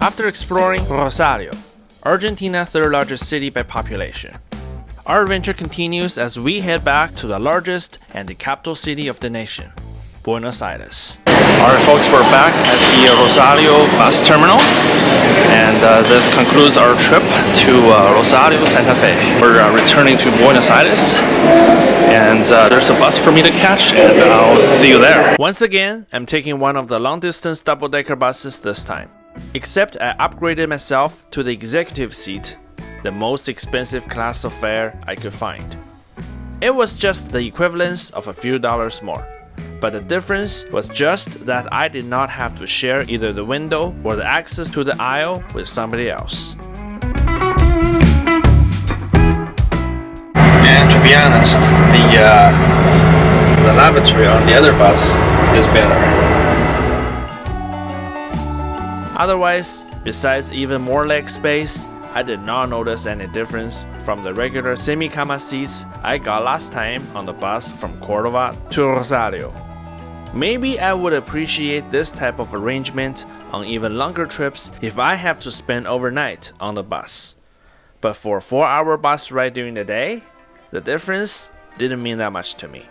After exploring Rosario, Argentina's third largest city by population, our adventure continues as we head back to the largest and the capital city of the nation, Buenos Aires. Alright folks, we're back at the Rosario Bus Terminal, and this concludes our trip to Rosario, Santa Fe. We're returning to Buenos Aires, and there's a bus for me to catch, and I'll see you there. Once again, I'm taking one of the long-distance double-decker buses this time, except I upgraded myself to the executive seat, the most expensive class of fare I could find. It was just the equivalence of a few dollars more, but the difference was just that I did not have to share either the window or the access to the aisle with somebody else. And to be honest, the lavatory on the other bus is better. Otherwise, besides even more leg space, I did not notice any difference from the regular semi-cama seats I got last time on the bus from Cordova to Rosario. Maybe I would appreciate this type of arrangement on even longer trips if I have to spend overnight on the bus. But for a 4-hour bus ride during the day, the difference didn't mean that much to me.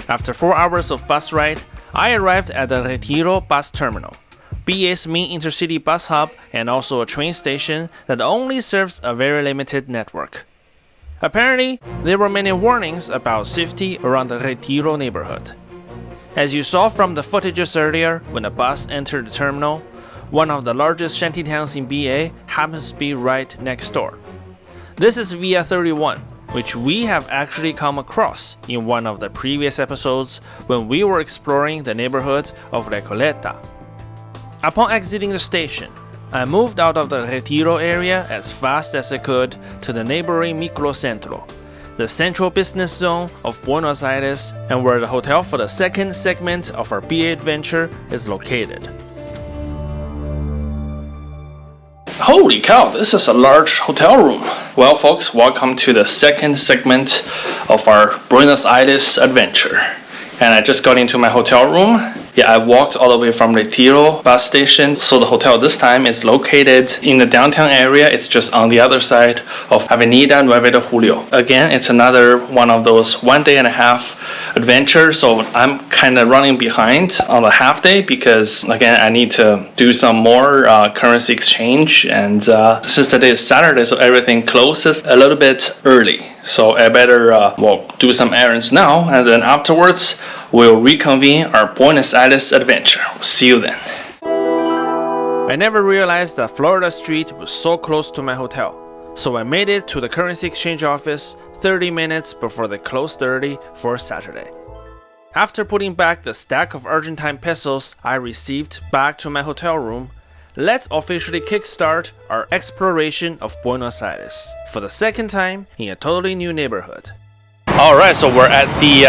After 4 hours of bus ride, I arrived at the Retiro Bus Terminal, BA's main intercity bus hub, and also a train station that only serves a very limited network. Apparently, there were many warnings about safety around the Retiro neighborhood. As you saw from the footages earlier, when a bus entered the terminal, one of the largest shanty towns in BA happens to be right next door. This is Via 31, which we have actually come across in one of the previous episodes when we were exploring the neighborhood of Recoleta. Upon exiting the station, I moved out of the Retiro area as fast as I could to the neighboring Microcentro, the central business zone of Buenos Aires, and where the hotel for the second segment of our BA adventure is located. Holy cow, this is a large hotel room. Well folks, welcome to the second segment of our Buenos Aires adventure. And I just got into my hotel room. Yeah, I walked all the way from Retiro bus station. So the hotel this time is located in the downtown area. It's just on the other side of Avenida 9 de Julio. Again, it's another one of those 1 day and a half adventures. So I'm kind of running behind on the half day because again, I need to do some more currency exchange. And since today is Saturday, so everything closes a little bit early. So I better do some errands now, and then afterwards we'll reconvene our Buenos Aires adventure. See you then. I never realized that Florida Street was so close to my hotel, so I made it to the currency exchange office 30 minutes before they closed early for Saturday. After putting back the stack of Argentine pesos I received back to my hotel room, let's officially kickstart our exploration of Buenos Aires for the second time in a totally new neighborhood. Alright, so we're at the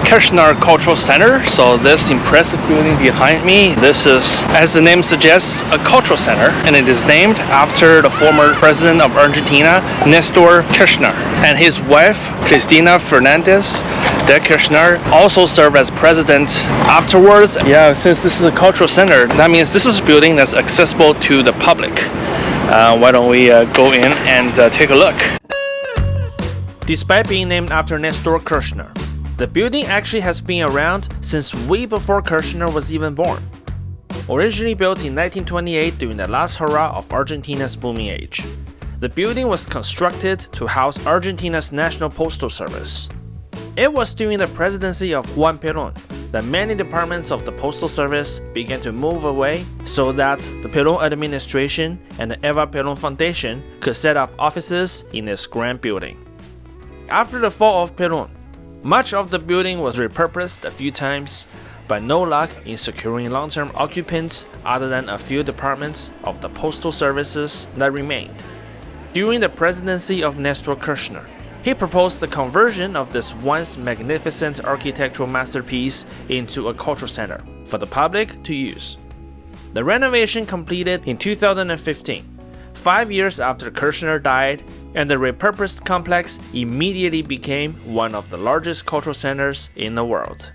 Kirchner Cultural Centre. So this impressive building behind me, this is, as the name suggests, a cultural center, and it is named after the former president of Argentina, Nestor Kirchner, and his wife, Cristina Fernandez de Kirchner, also served as president afterwards. Yeah, since this is a cultural center, that means this is a building that's accessible to the public. Why don't we go in and take a look? Despite being named after Nestor Kirchner, the building actually has been around since way before Kirchner was even born. Originally built in 1928 during the last hurrah of Argentina's booming age, the building was constructed to house Argentina's national postal service. It was during the presidency of Juan Perón that many departments of the postal service began to move away so that the Perón administration and the Eva Perón Foundation could set up offices in this grand building. After the fall of Perón, much of the building was repurposed a few times, but no luck in securing long-term occupants other than a few departments of the postal services that remained. During the presidency of Nestor Kirchner, he proposed the conversion of this once magnificent architectural masterpiece into a cultural center for the public to use. The renovation completed in 2015, 5 years after Kirchner died, and the repurposed complex immediately became one of the largest cultural centers in the world.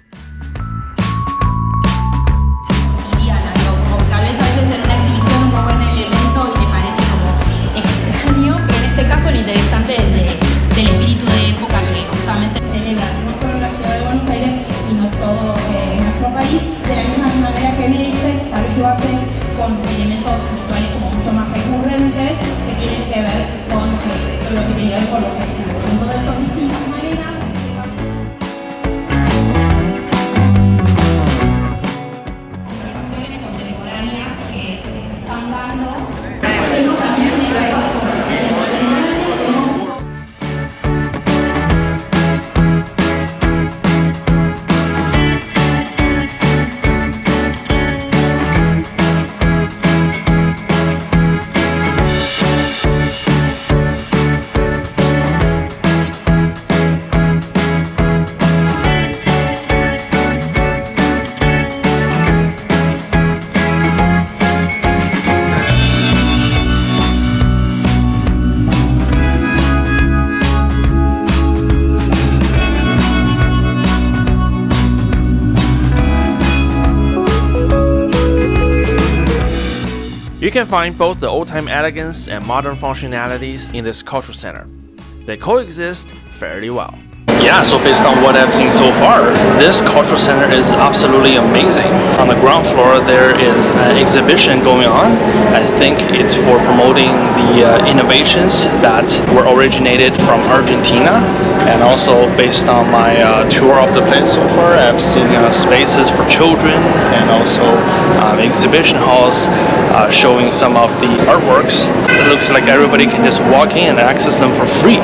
De la misma manera que dices, tal vez lo hacen con elementos visuales como mucho más recurrentes que tienen que ver con lo que tiene que ver con los estilos. Entonces son distintas maneras. Observaciones contemporáneas que están dando, pero también tiene que ver con You can find both the old-time elegance and modern functionalities in this cultural center. They coexist fairly well. Yeah, so based on what I've seen so far, this cultural center is absolutely amazing. On the ground floor, there is an exhibition going on. I think it's for promoting the innovations that were originated from Argentina. And also based on my tour of the place so far, I've seen spaces for children and also exhibition halls showing some of the artworks. It looks like everybody can just walk in and access them for free.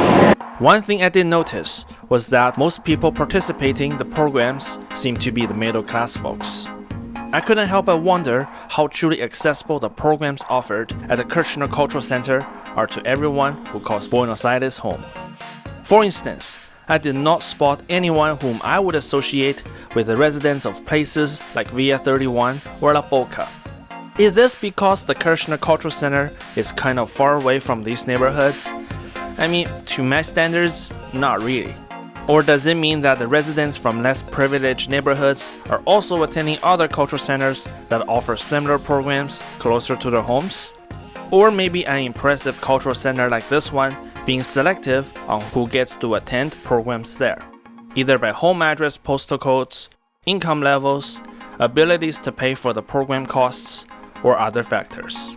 One thing I did notice was that most people participating in the programs seem to be the middle class folks. I couldn't help but wonder how truly accessible the programs offered at the Kirchner Cultural Centre are to everyone who calls Buenos Aires home. For instance, I did not spot anyone whom I would associate with the residents of places like Villa 31 or La Boca. Is this because the Kirchner Cultural Center is kind of far away from these neighborhoods? I mean, to my standards, not really. Or does it mean that the residents from less privileged neighborhoods are also attending other cultural centers that offer similar programs closer to their homes? Or maybe an impressive cultural center like this one being selective on who gets to attend programs there, either by home address postal codes, income levels, abilities to pay for the program costs, or other factors.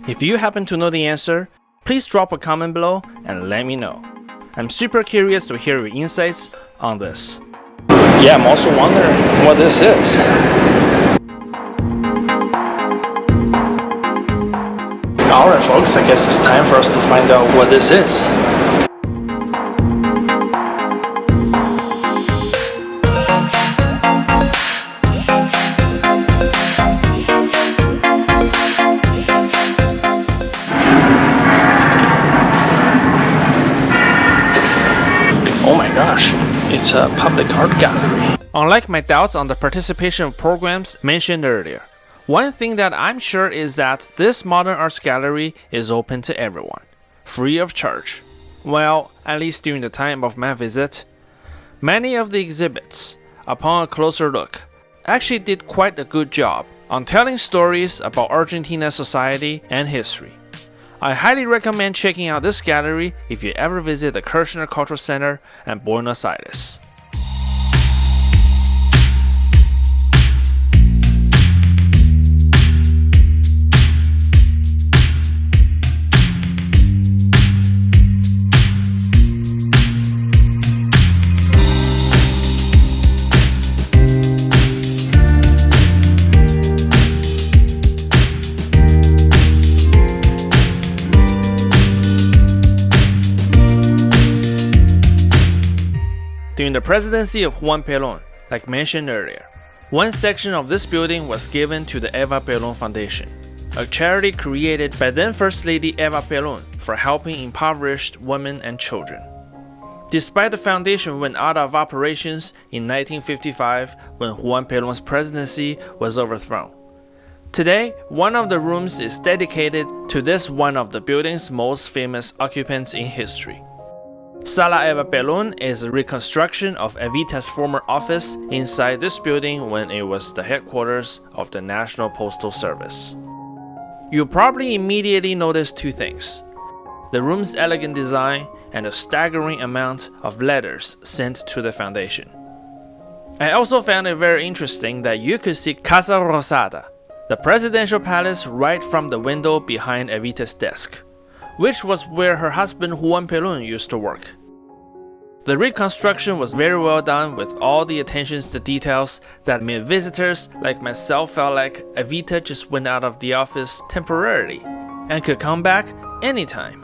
If you happen to know the answer, please drop a comment below and let me know. I'm super curious to hear your insights on this. Yeah, I'm also wondering what this is. Alright folks, I guess it's time for us to find out what this is. Oh my gosh, it's a public art gallery. Unlike my doubts on the participation of programs mentioned earlier, one thing that I'm sure is that this modern arts gallery is open to everyone, free of charge. Well, at least during the time of my visit. Many of the exhibits, upon a closer look, actually did quite a good job on telling stories about Argentina's society and history. I highly recommend checking out this gallery if you ever visit the Kirchner Cultural Center in Buenos Aires. During the presidency of Juan Perón, like mentioned earlier, one section of this building was given to the Eva Perón Foundation, a charity created by then First Lady Eva Perón for helping impoverished women and children. Despite the foundation went out of operations in 1955 when Juan Perón's presidency was overthrown. Today, one of the rooms is dedicated to this one of the building's most famous occupants in history. Sala Eva Perón is a reconstruction of Evita's former office inside this building when it was the headquarters of the National Postal Service. You'll probably immediately notice two things: the room's elegant design and the staggering amount of letters sent to the foundation. I also found it very interesting that you could see Casa Rosada, the presidential palace, right from the window behind Evita's desk, which was where her husband Juan Perón used to work. The reconstruction was very well done with all the attentions to details that made visitors like myself felt like Evita just went out of the office temporarily and could come back anytime.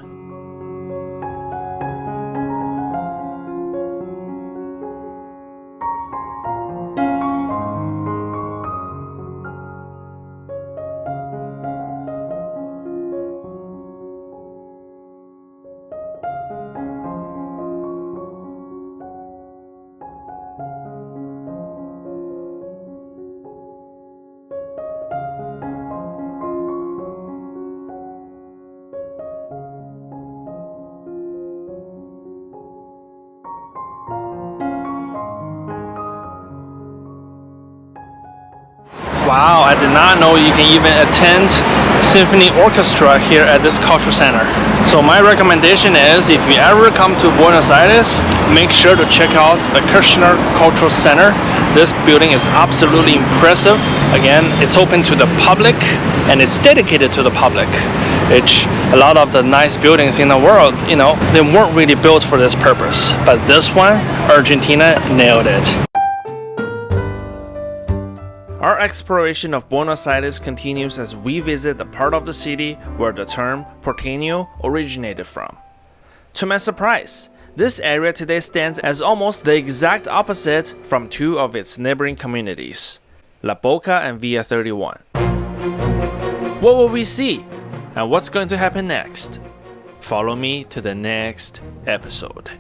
Wow, I did not know you can even attend symphony orchestra here at this cultural center. So my recommendation is, if you ever come to Buenos Aires, make sure to check out the Kirchner Cultural Centre. This building is absolutely impressive. Again, it's open to the public and it's dedicated to the public. Which a lot of the nice buildings in the world, they weren't really built for this purpose. But this one, Argentina nailed it. Our exploration of Buenos Aires continues as we visit the part of the city where the term Porterño originated from. To my surprise, this area today stands as almost the exact opposite from two of its neighboring communities, La Boca and Villa 31. What will we see? And what's going to happen next? Follow me to the next episode.